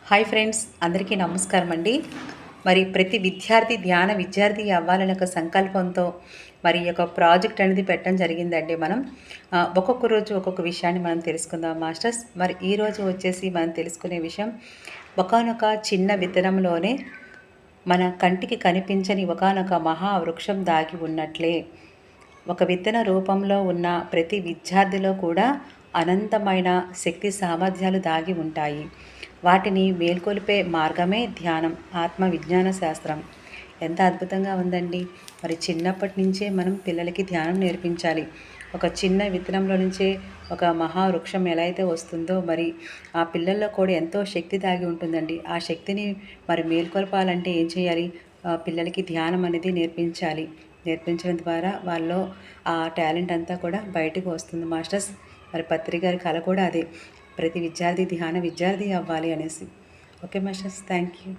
Hi friends, అందరికీ నమస్కారం అండి. మరి ప్రతి విద్యార్థి ధ్యాన విద్యార్థి అవ్వాలనే ఒక సంకల్పంతో మరి యొక్క ప్రాజెక్ట్ అనేది పెట్టడం జరిగిందండి. మనం ఒక్కొక్క రోజు ఒక్కొక్క విషయాన్ని మనం తెలుసుకుందాం మాస్టర్స్. మరి ఈరోజు వచ్చేసి మనం తెలుసుకునే విషయం, ఒకానొక చిన్న విత్తనంలోనే మన కంటికి కనిపించని ఒకానొక మహావృక్షం దాగి ఉన్నట్లే ఒక విత్తన రూపంలో ఉన్న ప్రతి విద్యార్థిలో కూడా అనంతమైన శక్తి సామర్థ్యాలు దాగి ఉంటాయి. వాటిని మేల్కొల్పే మార్గమే ధ్యానం, ఆత్మ విజ్ఞాన శాస్త్రం. ఎంత అద్భుతంగా ఉందండి. మరి చిన్నప్పటి నుంచే మనం పిల్లలకి ధ్యానం నేర్పించాలి. ఒక చిన్న విత్తనంలో నుంచే ఒక మహావృక్షం ఎలా అయితే వస్తుందో, మరి ఆ పిల్లల్లో కూడా ఎంతో శక్తి దాగి ఉంటుందండి. ఆ శక్తిని మరి మేల్కొల్పాలంటే ఏం చేయాలి? పిల్లలకి ధ్యానం అనేది నేర్పించాలి. నేర్పించడం ద్వారా వాళ్ళలో ఆ టాలెంట్ అంతా కూడా బయటకు వస్తుంది మాస్టర్స్. మరి పత్రి గారి కళ కూడా అదే, ప్రతి విద్యార్థి ధ్యాన విద్యార్థి అవ్వాలి అనేసి. Okay masters, thank you.